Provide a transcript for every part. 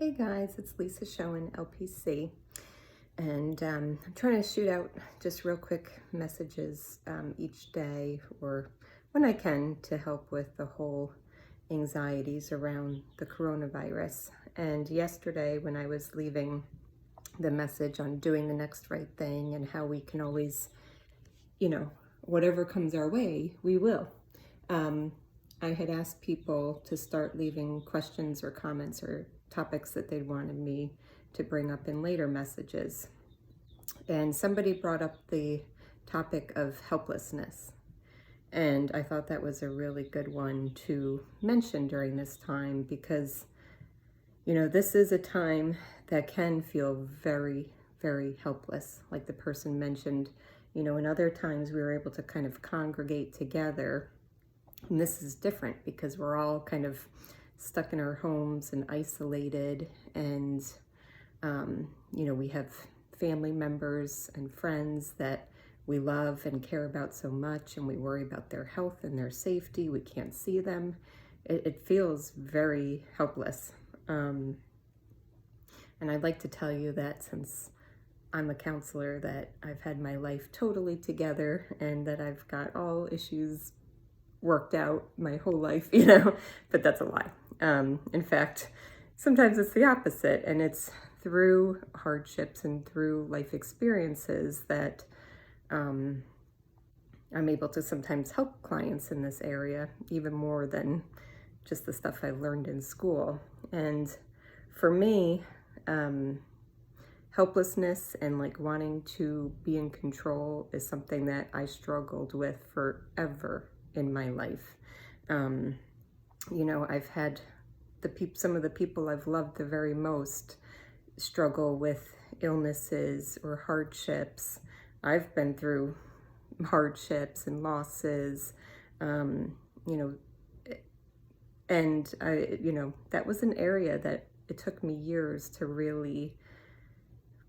Hey guys, it's Lisa showing LPC, and I'm trying to shoot out just real quick messages each day or when I can to help with the whole anxieties around the coronavirus. And yesterday when I was leaving the message on doing the next right thing and how we can always, whatever comes our way, we will. I had asked people to start leaving questions or comments or topics that they wanted me to bring up in later messages. And somebody brought up the topic of helplessness. And I thought that was a really good one to mention during this time because, this is a time that can feel very, very helpless. Like the person mentioned, in other times we were able to kind of congregate together. And this is different because we're all kind of stuck in our homes and isolated, and we have family members and friends that we love and care about so much, and we worry about their health and their safety. We can't see them. It feels very helpless. And I'd like to tell you that since I'm a counselor, that I've had my life totally together and that I've got all issues worked out my whole life, but that's a lie. In fact, sometimes it's the opposite, and it's through hardships and through life experiences that I'm able to sometimes help clients in this area, even more than just the stuff I've learned in school. And for me, helplessness and like wanting to be in control is something that I struggled with forever in my life. I've had some of the people I've loved the very most struggle with illnesses or hardships. I've been through hardships and losses, and that was an area that it took me years to really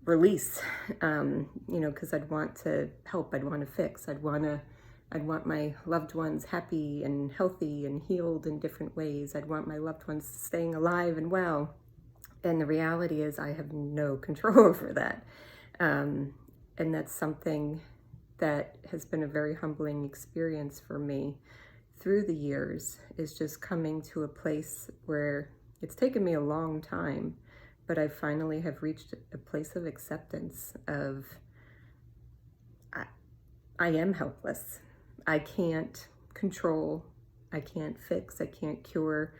release, because I'd want to help, I'd want to fix, I'd want my loved ones happy and healthy and healed in different ways. I'd want my loved ones staying alive and well. And the reality is I have no control over that. And that's something that has been a very humbling experience for me through the years, is just coming to a place where it's taken me a long time, but I finally have reached a place of acceptance of I am helpless. I can't control, I can't fix, I can't cure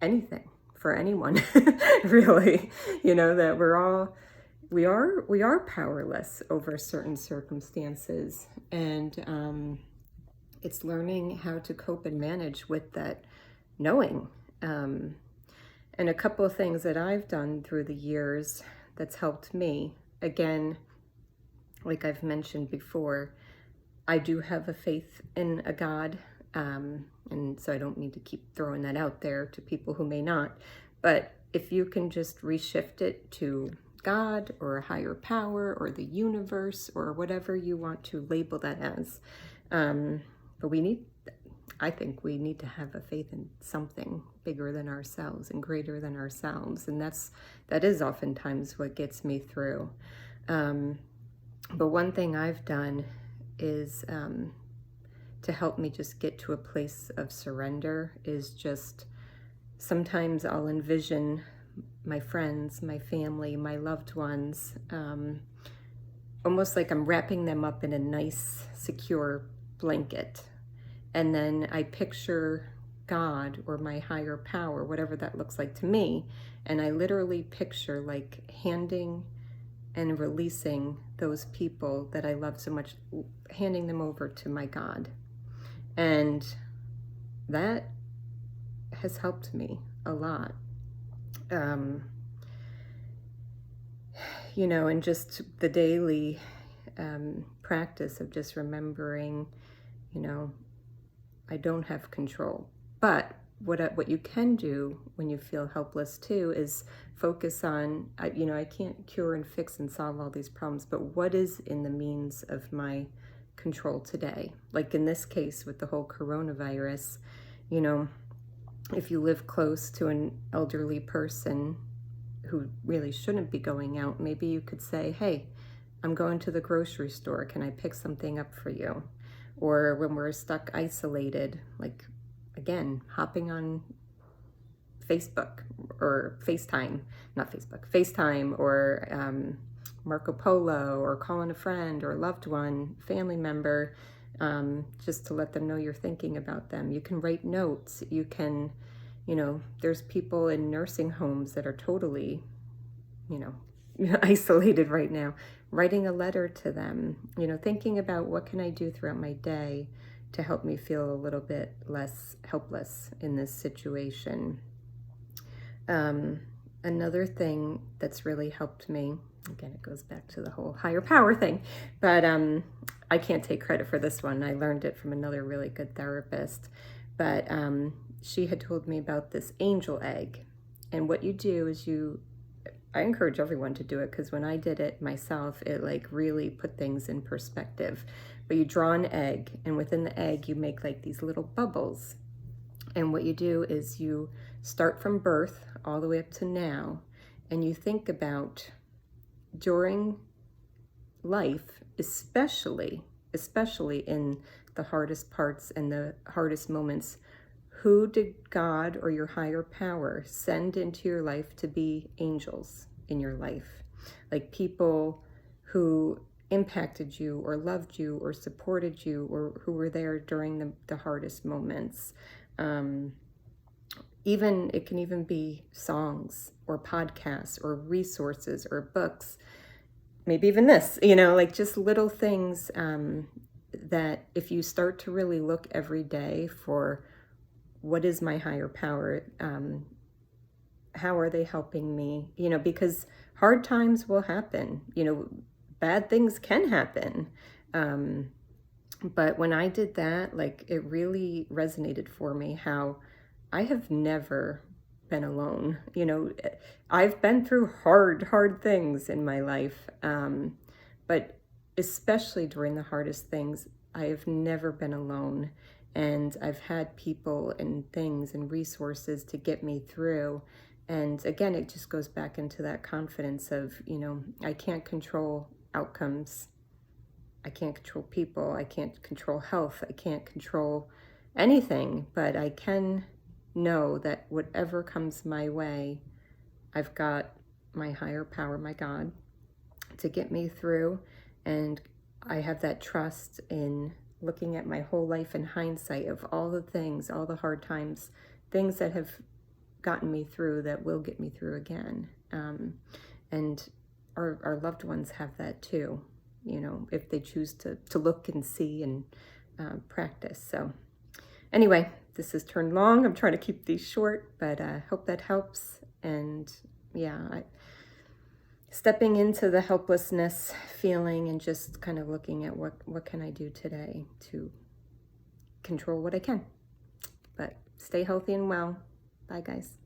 anything for anyone, really. That we are powerless over certain circumstances, and it's learning how to cope and manage with that knowing. And a couple of things that I've done through the years that's helped me, again, like I've mentioned before, I do have a faith in a God, and so I don't need to keep throwing that out there to people who may not. But if you can just reshift it to God or a higher power or the universe or whatever you want to label that as. But I think we need to have a faith in something bigger than ourselves and greater than ourselves. And that is oftentimes what gets me through. But one thing I've done is to help me just get to a place of surrender is just sometimes I'll envision my friends, my family, my loved ones, almost like I'm wrapping them up in a nice, secure blanket. And then I picture God or my higher power, whatever that looks like to me, and I literally picture like handing and releasing those people that I love so much, handing them over to my God. And that has helped me a lot. And just the daily practice of just remembering, I don't have control. But what you can do when you feel helpless too is focus on, I can't cure and fix and solve all these problems, but what is in the means of my control today? Like in this case with the whole coronavirus, if you live close to an elderly person who really shouldn't be going out, maybe you could say, hey, I'm going to the grocery store. Can I pick something up for you? Or when we're stuck isolated, like, again, hopping on Facebook or FaceTime, not Facebook, FaceTime, or Marco Polo, or calling a friend or a loved one, family member, just to let them know you're thinking about them. You can write notes. You can, there's people in nursing homes that are totally, isolated right now. Writing a letter to them, thinking about what can I do throughout my day to help me feel a little bit less helpless in this situation. Another thing that's really helped me, again, it goes back to the whole higher power thing, but I can't take credit for this one. I learned it from another really good therapist, but she had told me about this angel egg. And what you do is I encourage everyone to do it, because when I did it myself, it like really put things in perspective. But you draw an egg, and within the egg, you make like these little bubbles. And what you do is you start from birth all the way up to now, and you think about during life, especially in the hardest parts and the hardest moments, who did God or your higher power send into your life to be angels in your life? Like people who impacted you or loved you or supported you, or who were there during the hardest moments. It can even be songs or podcasts or resources or books, maybe even this, like just little things that if you start to really look every day for what is my higher power, how are they helping me, because hard times will happen, bad things can happen. But when I did that, like, it really resonated for me how I have never been alone. I've been through hard things in my life. But especially during the hardest things, I have never been alone. And I've had people and things and resources to get me through. And again, it just goes back into that confidence of, I can't control outcomes. I can't control people. I can't control health. I can't control anything, but I can know that whatever comes my way, I've got my higher power, my God, to get me through. And I have that trust in looking at my whole life in hindsight of all the things, all the hard times, things that have gotten me through that will get me through again. And our loved ones have that too, if they choose to look and see and practice. So anyway, this has turned long. I'm trying to keep these short, but I hope that helps. And yeah, stepping into the helplessness feeling and just kind of looking at what can I do today to control what I can. But stay healthy and well. Bye, guys.